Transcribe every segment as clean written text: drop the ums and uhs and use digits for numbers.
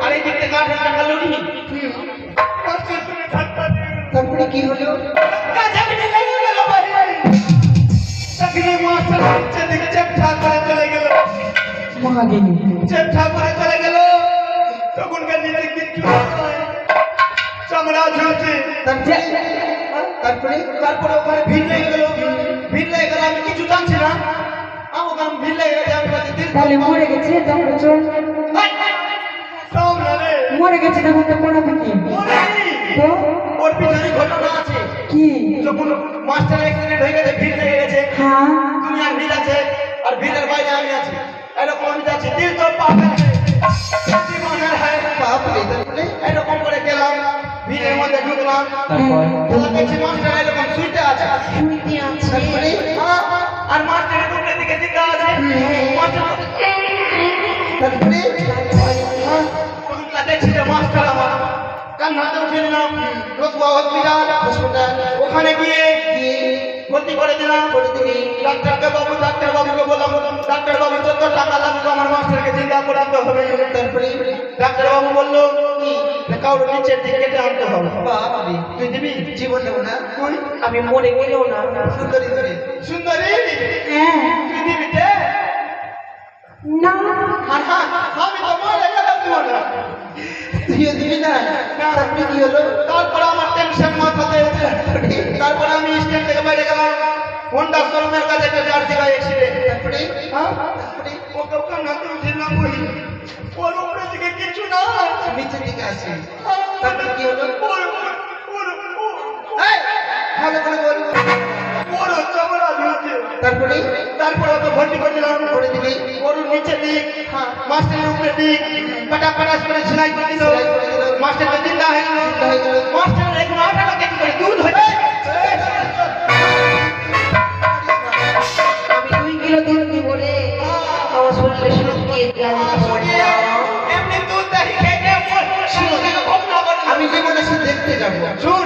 আর এই দিকতে কাঠ টাকা লুটি তারপরে কি হলো তখনকার দিনে কিচ্ছু চামড়া ঝুলছে তারপরে ওখানে ভিড় লেগে গেল আমি কিছু জানছি না ওখানে ভিড় লেগে গেছে আমি তাহলে মরে গেছে তখন চল মরে গেছে তখন তো পড়াবে কি তো ওর পিছনে ঘটনা আছে কি যখন মাস্টার অ্যাক্সিডেন্ট হয়ে গেছে ভিড় লেগে গেছে হ্যাঁ দুনিয়ার ভিড় আছে আর ভিড়ের বাইরে আমি আছি এরকম আমি যাচ্ছি দিল তো পাগল এরকম করে গেলাম ভিড়ের মধ্যে ঢুকলাম তারপর দেখছি মাস্টার এরকম শুইতে আছে আর মাস্টারের উপরের দিকে দিকে আছে তারপরে দেখছি যে মাস্টার আমার কান্নাতে উঠে নিলাম ওখানে গিয়ে ভর্তি করে দিলাম ডাক্তারবাবুকে বললাম ডাক্তারবাবু যত টাকা লাগবে আমার মাস্টারকে জিন্দা করাতে হবে তারপরে ডাক্তারবাবু বললো কাউর নিচের দিকে কেটে আনতে হবে তুই দিবি জীবন দেবো না তুই আমি মরে গেলেও না সুন্দরী হ্যাঁ তুই দিবি তে না আমি তো মরে গেলাম তুইও দিবি না তারপরে কি হলো তারপর আমার টেনশন মাথাতে তারপর আমি স্ট্যান্ড থেকে বাইরে গেলাম হোন্ডা শোরুমের কাছে একটা জার্সি গাই অ্যাক্সিডেন্ট তারপরে ওকে কান্নাতে উঠলাম ওর উপরের দিকে কিছু না নিচের দিকে আছে তারপরে কি হলো ভালো করে বলবো ওর চামড়া ঝুলছে তারপরে ওকে ভর্তি করে দিলাম করে দিবি ওর নিচের দিক মাস্টারের উপরে দিক পাটাপাটাস করে সেলাই করে দিল মাস্টারকে জিন্দা হয়ে গেল মাস্টারের এখন 8 টাকা কেজি করে দুধ হয়ে আমি 2 কিলো দুধ দিব রে আমার শরীরে শুকিয়ে গেল এমনি দুধ দাহি খেয়ে আমি জীবনে সে দেখতে যাবো শুন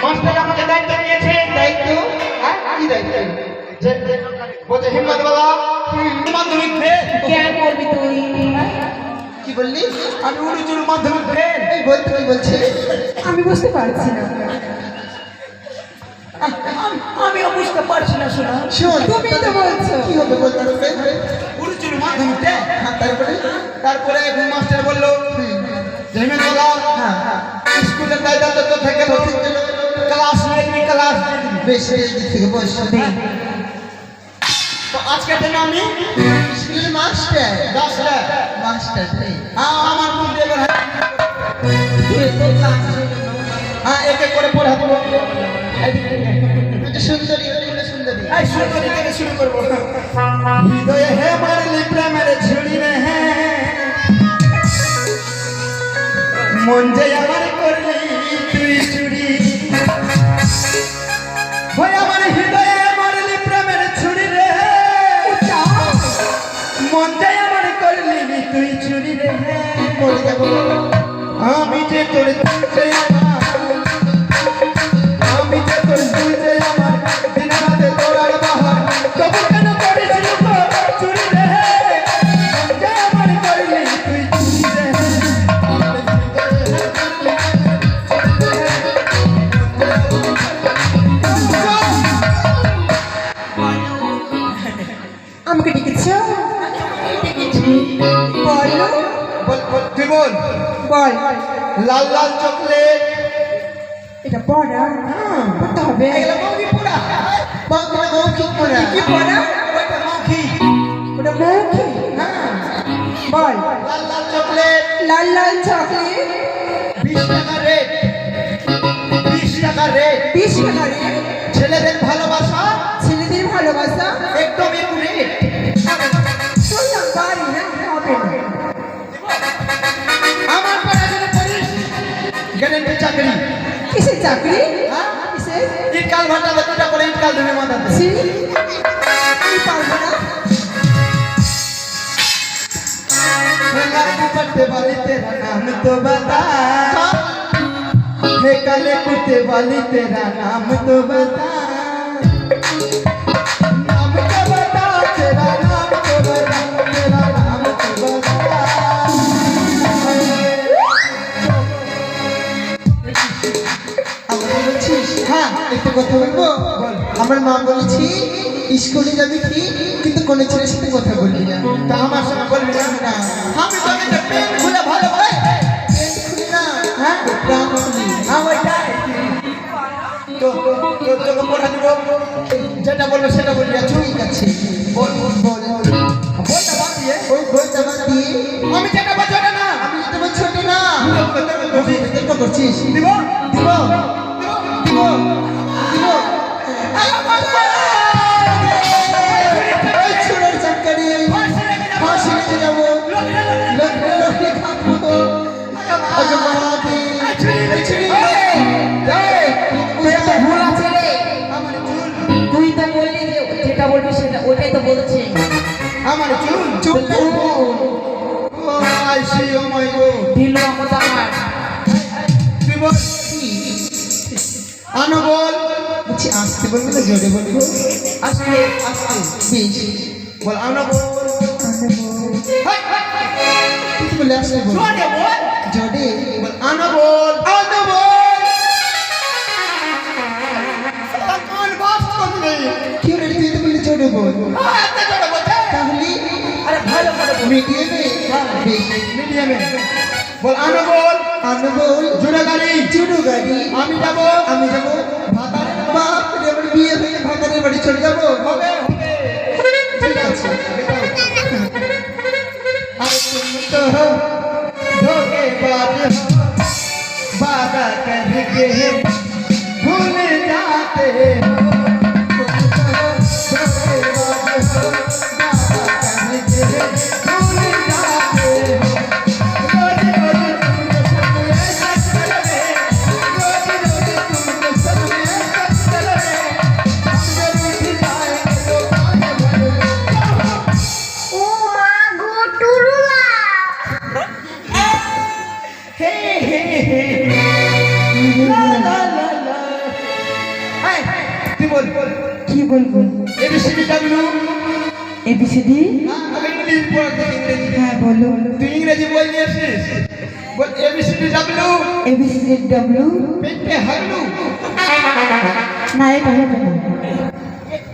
মাস্টার আমাকে দায়িত্ব দিয়েছে দায়িত্ব কি দায়িত্ব বলছে হিম্মত বাবা মাধ্যমিক ফেল কেন করবি তুই কি বললি আমি উড়ুচুর মাধ্যমিক ফেল এই বলতে কি বলছে আমি বুঝতে পারছি না আমিও বুঝতে পারছি না শোনা শোন তুমি তো বলছো কি হবে বলতে উড়ুচুর মাধ্যমিক ফেল তারপরে এখন মাস্টার বললো জেমে চলা স্কুলের দায়িত্ব তো থেকে ক্লাস নেই ক্লাস বেশি দিক থেকে বসে তো আজকের দিনে আমি স্কুল মাস্টার আমার মধ্যে এবার এক করে পড়াবো সুন্দরী থেকে শুরু করবো হৃদয়ে হে মারলি প্রেমের ছুরি রে হে মন যে আমার করলি তুই চুরি হয় আমার হৃদয়ে মারলি প্রেমের ছুরি রে মন যে আমার করলি তুই চুরি রে আমি যে তোর আমি যে তোর তুই যে আমার দিন রাতে তোরার বাহার তবু কেন করিস চুরি রে মন যে আমার করলি তুই চুরি রে আমাকে ডেকেছ বলো তুই বল লাল লাল চকলেট এটা পড়া পড়তে হবে এগুলো মৌখিক পড়া মৌখিক পড়া কি পড়া ওটা মৌখিক ওটা মৌখিক বল লাল লাল চকলেট লাল লাল চকলেট 20 টাকা রেট 20 টাকা রেট ছেলেদের ভালোবাসা একদম একুরেট শুনলাম পারি না হবে না আমার পড়াশোনা করিস গ্যারেন্টি চাকরি কিসের চাকরি কিসের ইট কাল ভাটা দুটা করে ইট কাল ধরে মাথাতে আমি পারবো না करते वाली तेरा नाम तो बता हे काले कुत्ते वाली तेरा नाम तो बता नाम तो बता तेरा नाम तो बता तेरा नाम तो बता কথা বলবো? আমার মা বলেছি স্কুলে যাবি ঠিক, কিন্তু কোনো ছেলের সাথে কথা বলবি না। তা আমার সঙ্গে বলবি না? না, আমি তোকে যে পেন খুলে ভালো করে পেট খুলি না, হ্যাঁ প্রাণ খুলি। তোকে পড়া দিব, যেটা বলবো সেটা বলবি। আচ্ছা ঠিক আছে, বল বল বল। বল। বলটা বাদ দিয়ে ওই বইটা বাদ দিয়ে আমি যেটা বলছি ওটা না। আমি যেটা বলছি ওটা না। দিব বিতর্ক করছিস? দিব দিব দিব দিব। ওই ছোড়ার চাকরি ফাঁসি লেগে যাবো, লোকে লোকে খাবো। আগে মারাতে ভুল আছে রে। তুই তো বললি যে যেটা বলবি সেটা ওইটাই তো বলছে। আমার চুল চুল I see oh my god. দিল আমাকে আমার তুই বল আনো বল। বলছি আসতে বলবো না জোরে বলবো? আসলে বেশ, বল আনো বল। তুই বলে আসলে বল জোরে বল। জোরে। বল আনো বল আনো বল। সালা কান বাস করবি। কি রে, তুই তো বললি জোরে বল। এত জোরে বলছে। তাহলে আরে ভালো করে বল। মিডিয়ামে বেশ। মিডিয়ামে বল আনো বল। আনো বল। জোরে গাড়ি চুরু গাড়ি আমি যাব। আমি যাবো ভাতারের বাপ রে, আমার বিয়ে হয়ে ভাতারের বাড়ি চলে যাবো। হবে হবে। ঠিক আছে, আর तुम तो हो धोखेबाज हो, वादा करके भूल जाते हो। तुम तो हो धोखेबाज हो, वादा करके भूल जाते हो। रोज रोज तुमको सब ऐसा करे, रोज रोज तुमको सब ऐसा करे। हम जब उठ जाएंगे तो आगे बढ़ेंगे। ও মা গো টুরুলা हे हे हे ला ला ला ला। हाय তুই বল বল। কি বলবো? A B C D W. এবিসিডি? আমি ইংলিশ পড়াতে ইংরেজি। হ্যাঁ বলো। তুই ইংরেজি বই নিয়ে এসেছিস? বল এবিসিডি ডাব্লিউ। A B C D W? পেটে হাগলু। না এটা হবে না।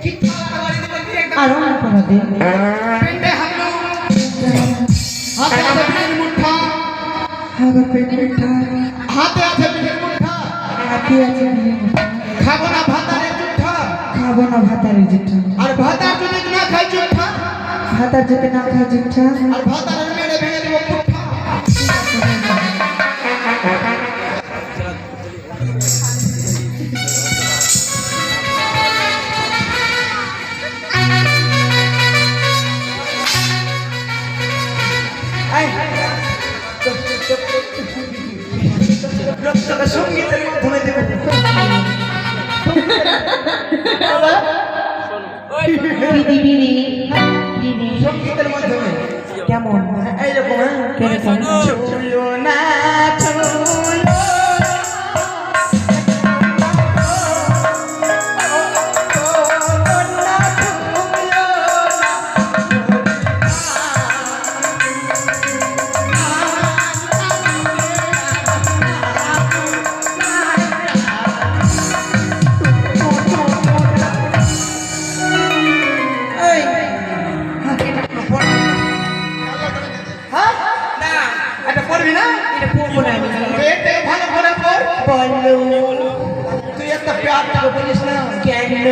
কি তাড়াতাড়ি দিবি কি একটা। আরো না করে দে। পেটে হাগলু। হাতে আছে বিড়ির মুঠা। হাগর পেট মিঠা, হাতে আছে বিড়ির মুঠা। হাতি আছে বিয়ে মিঠা। খাবো না ভাতারে চুঠা। খাবো না ভাতারে জুঠা। আর ভাতার যদি না খাই চুঠা। ভাতার যদি না খাই জুঠা। আর ভাতারের মেরে ভেঙে দেবো পুঠা। সঙ্গীতের মাধ্যমে দেব। দিদি দিদি সঙ্গীতের মাধ্যমে কেমন? এইরকম কেরকম? চুলো না চুলো এটা পড়বি না? এটা পড়বো না আমি। পেটে ভালো করে পড়। বলো তুই একটা প্যার থেকে বলিস না। কেন?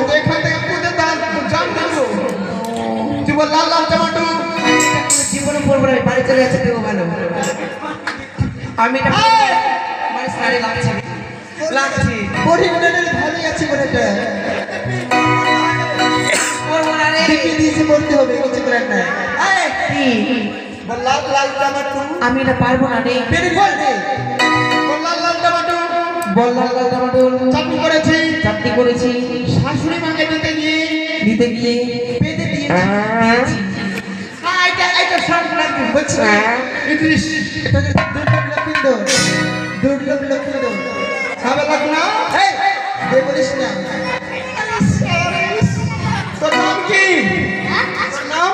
তো এখান থেকে পুঁতে তার জান দেবো। তুই বল লাল লাল টমাটো। জীবনে পড়বো না, বাড়ি চলে যাচ্ছে দেবো ভালো। আমি এটা আমার সাড়ে লাগছে লাগছে পরিমাণের ভালোই আছে বলে এটা পড়বো না রে। দেখে দিয়েছে, পড়তে হবে, কিছু করার নাই। কি? বল লাল লাল টমাটো। আমি এটা পারবো না রে। পেরে বল রে। বল লাল লাল টমাটো। বল লাল লাল টমাটো চাটনি করেছি। চাটনি করেছি, শাশুড়ি মাকে দিতে গিয়ে দিতে গিয়ে পেতে দিয়েছি। এটা শর্ট লাগবে। বলছি ইংলিশ এটাকে দুর্লভ লক্ষিন্দ, দুর্লভ লক্ষিন্দ। খাবে লাগবে না। এই দে বলিস না। তোর নাম কি? নাম